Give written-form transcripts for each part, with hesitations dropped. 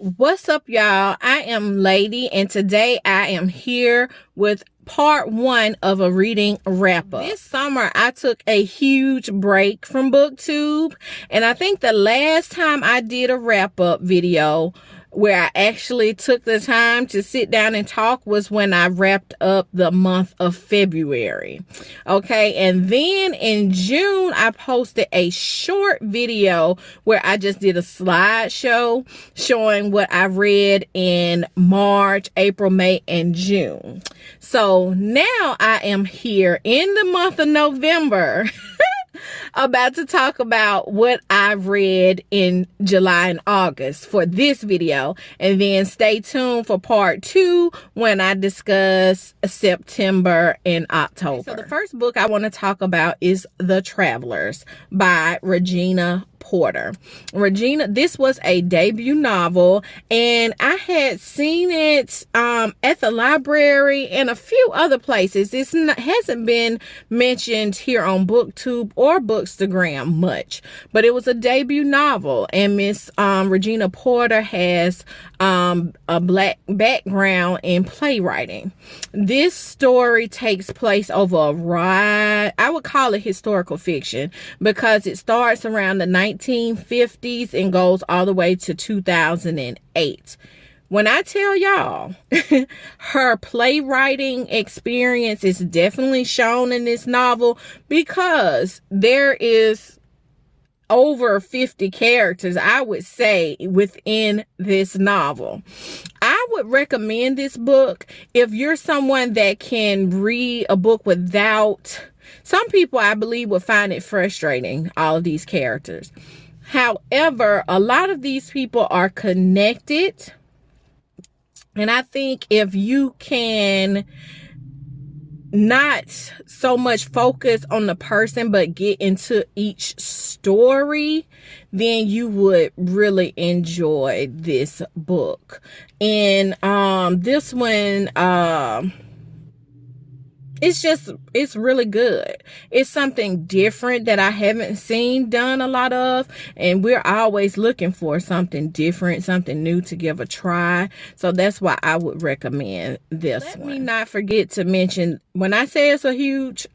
What's up, y'all? I am Lady, and today I am here with part one of a reading wrap up. This summer, I took a huge break from BookTube, and I think the last time I did a wrap up video where I actually took the time to sit down and talk was when I wrapped up the month of February. Okay, and then in June, I posted a short video where I just did a slideshow showing what I read in March, April, May, and June. So now I am here in the month of November about to talk about what I read in July and August for this video, and then stay tuned for part two when I discuss September and October. So the first book I want to talk about is The Travelers by Regina Porter. This was a debut novel, and I had seen it at the library and a few other places. It hasn't been mentioned here on BookTube or Bookstagram much, but it was a debut novel, and Miss Regina Porter has a black background in playwriting. This story takes place over a ride. I would call it historical fiction because it starts around the 1950s and goes all the way to 2008. When I tell y'all, her playwriting experience is definitely shown in this novel because there is over 50 characters, I would say, within this novel. I would recommend this book if you're someone that can read a book without... Some people, I believe, would find it frustrating, all of these characters. However, a lot of these people are connected. And I think if you can not so much focus on the person, but get into each story, then you would really enjoy this book. And this one, it's really good. It's something different that I haven't seen done a lot of, and we're always looking for something different, something new to give a try. So that's why I would recommend this one. Let me not forget to mention, when I say it's a huge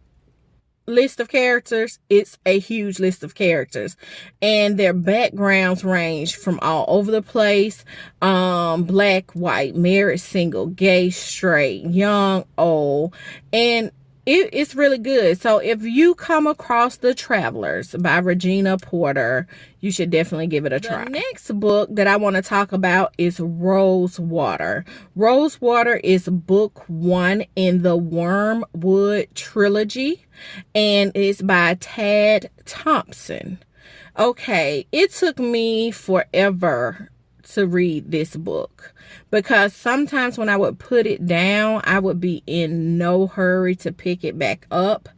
list of characters, it's a huge list of characters, and their backgrounds range from all over the place. Black, white, married, single, gay, straight, young, old, and it's really good. So if you come across The Travelers by Regina Porter, you should definitely give it a try. The next book that I want to talk about is Rosewater. Rosewater is book one in the Wormwood trilogy, and it's by Tad Thompson. Okay, it took me forever to read this book because sometimes when I would put it down, I would be in no hurry to pick it back up.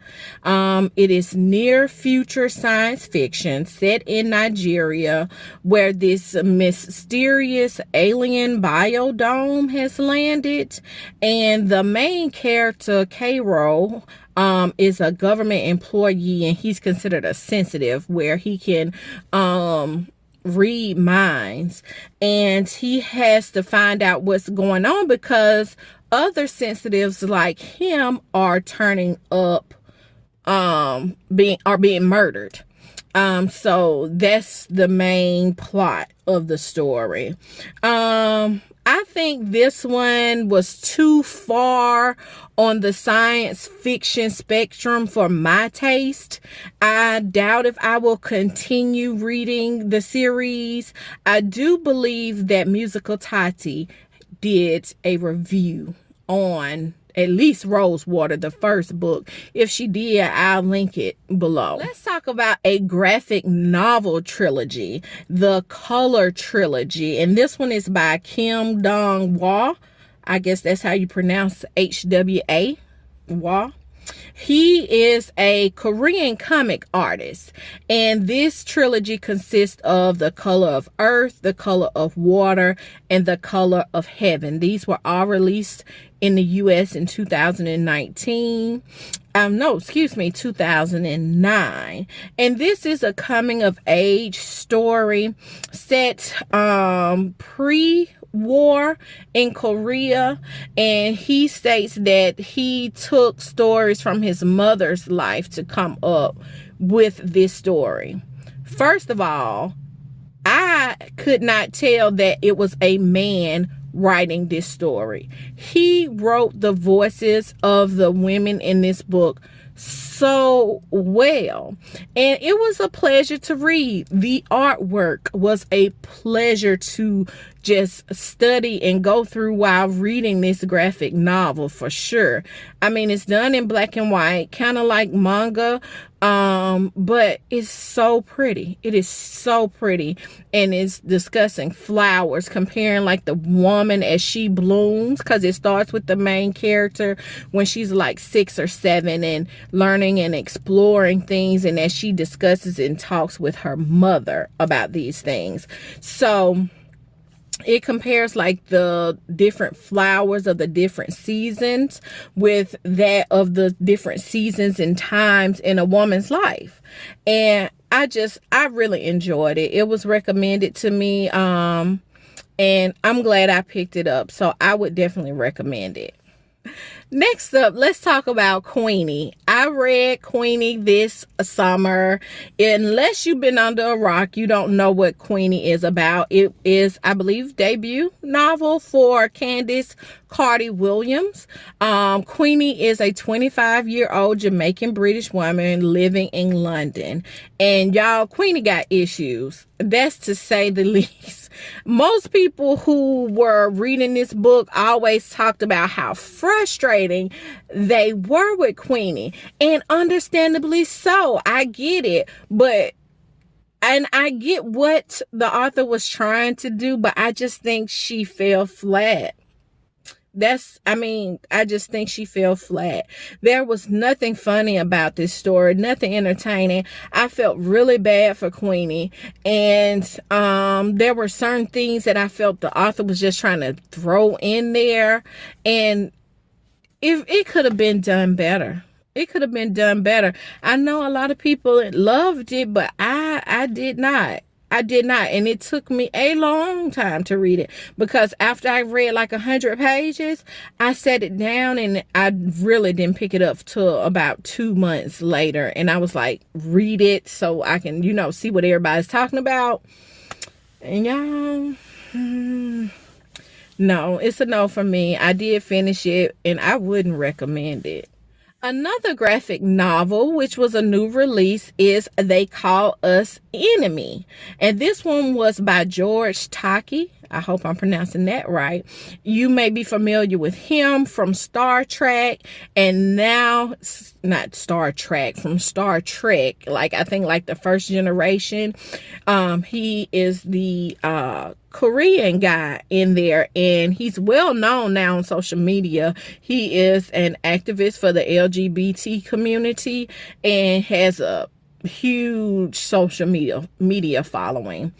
It is near future science fiction set in Nigeria, where this mysterious alien biodome has landed, and the main character, Cairo, is a government employee, and he's considered a sensitive, where he can read minds, and he has to find out what's going on because other sensitives like him are turning up, being murdered. So that's the main plot of the story. I think this one was too far on the science fiction spectrum for my taste. I doubt if I will continue reading the series. I do believe that MusicalTati did a review on at least Rosewater, the first book. If she did, I'll link it below. Let's talk about a graphic novel trilogy, the Color Trilogy. And this one is by Kim Dong Hwa. I guess that's how you pronounce HWA, Hwa. He is a Korean comic artist, and this trilogy consists of The Color of Earth, The Color of Water, and The Color of Heaven. These were all released in the U.S. in 2019. No, excuse me, 2009. And this is a coming of age story set pre-war in Korea, and he states that he took stories from his mother's life to come up with this story. First of all, I could not tell that it was a man writing this story. He wrote the voices of the women in this book so well, and it was a pleasure to read. The artwork was a pleasure to just study and go through while reading this graphic novel, for sure. I mean, it's done in black and white, kind of like manga, but it's so pretty. It is so pretty, and it's discussing flowers, comparing like the woman as she blooms, because it starts with the main character when she's like 6 or 7 and learning and exploring things, and as she discusses and talks with her mother about these things. So it compares like the different flowers of the different seasons with that of the different seasons and times in a woman's life. And I really enjoyed it. It was recommended to me, and I'm glad I picked it up. So I would definitely recommend it. Next up, let's talk about Queenie. I read Queenie this summer. Unless you've been under a rock, you don't know what Queenie is about. It is, I believe, debut novel for Candace Carty Williams. Queenie is a 25-year-old Jamaican British woman living in London. And y'all, Queenie got issues. That's to say the least. Most people who were reading this book always talked about how frustrating they were with Queenie. And understandably so. I get it. And I get what the author was trying to do, but I just think she fell flat. I just think she fell flat. There was nothing funny about this story, nothing entertaining. I felt really bad for Queenie. And there were certain things that I felt the author was just trying to throw in there. And if it could have been done better. It could have been done better. I know a lot of people loved it, but I did not. I did not. And it took me a long time to read it, because after I read like 100 pages, I set it down and I really didn't pick it up till about 2 months later. And I was like, read it so I can, see what everybody's talking about. And y'all, no, it's a no for me. I did finish it and I wouldn't recommend it. Another graphic novel, which was a new release, is They Call Us Enemy. And this one was by George Takei. I hope I'm pronouncing that right. You may be familiar with him from Star Trek, and now, not Star Trek, from Star Trek, I think the first generation. He is the Korean guy in there, and he's well known now on social media. He is an activist for the LGBT community and has a huge social media following.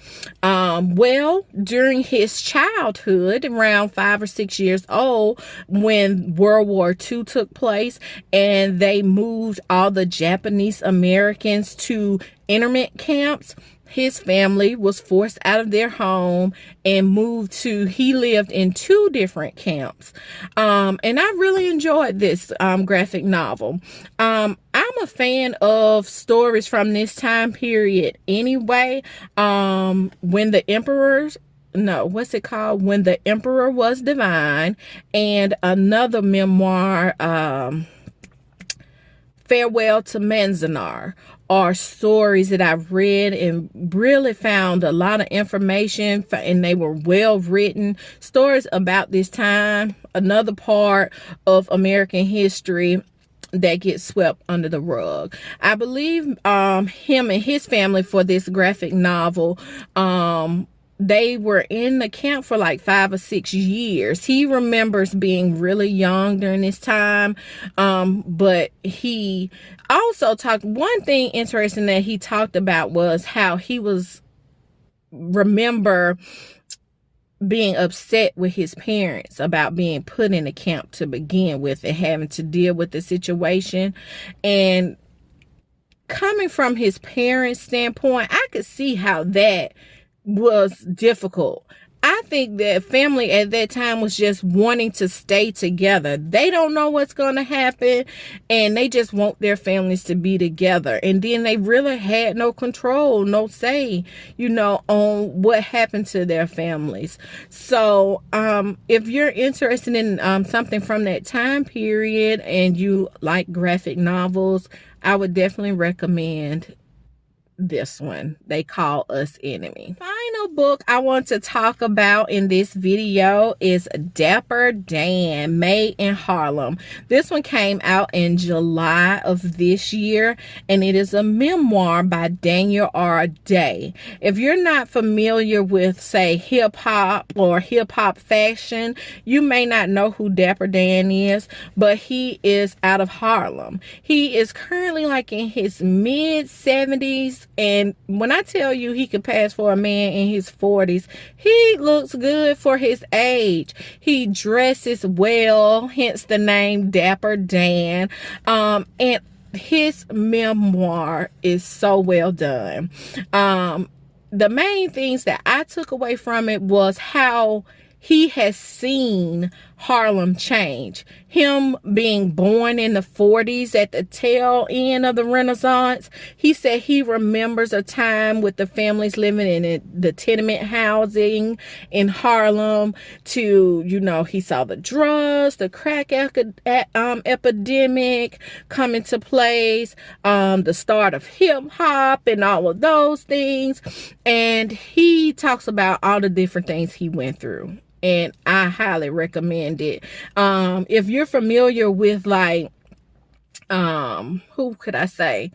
During his childhood, around 5 or 6 years old, when World War II took place and they moved all the Japanese Americans to internment camps, his family was forced out of their home and he lived in 2 different camps. And I really enjoyed this graphic novel. I'm a fan of stories from this time period anyway. When the Emperor Was Divine, and another memoir, Farewell to Manzanar, are stories that I've read and really found a lot of information, and they were well written stories about this time, another part of American history that gets swept under the rug. I believe him and his family for this graphic novel they were in the camp for like 5 or 6 years. He remembers being really young during this time. But he also talked, one thing interesting that he talked about was how he remember being upset with his parents about being put in the camp to begin with and having to deal with the situation. And coming from his parents' standpoint, I could see how that was difficult. I think that family at that time was just wanting to stay together. They don't know what's going to happen, and they just want their families to be together. And then they really had no control, no say, on what happened to their families. So if you're interested in something from that time period and you like graphic novels, I would definitely recommend this one. They Call Us Enemy. Final book I want to talk about in this video is Dapper Dan, Made in Harlem. This one came out in July of this year, and it is a memoir by Daniel R. Day. If you're not familiar with, say, hip-hop or hip-hop fashion, you may not know who Dapper Dan is, but he is out of Harlem. He is currently like in his mid-70s, and when I tell you he could pass for a man in his 40s, he looks good for his age. He dresses well, hence the name Dapper Dan. And his memoir is so well done. The main things that I took away from it was how he has seen Harlem change. Him being born in the 40s at the tail end of the Renaissance, he said he remembers a time with the families living in the tenement housing in Harlem to, he saw the drugs, the crack epidemic come into place, the start of hip hop and all of those things. And he talks about all the different things he went through, and I highly recommend it. If you're familiar with who could I say?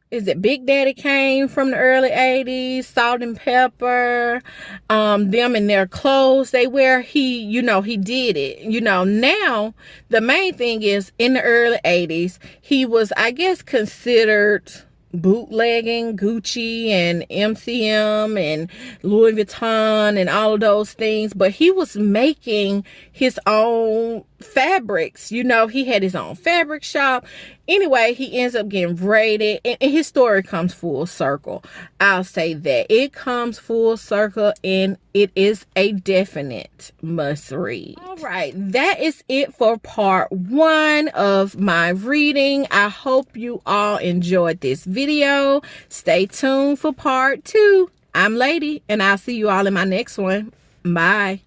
Is it Big Daddy Kane from the early 80s, Salt and Pepper, them in their clothes they wear, he did it. Now the main thing is in the early 80s, he was, I guess, considered bootlegging Gucci and MCM and Louis Vuitton and all of those things, but he was making his own fabrics. He had his own fabric shop. Anyway, he ends up getting braided, and his story comes full circle. I'll say that it comes full circle, and it is a definite must read. All right, that is it for part 1 of my reading. I hope you all enjoyed this video. Stay tuned for part 2. I'm Lady, and I'll see you all in my next one. Bye.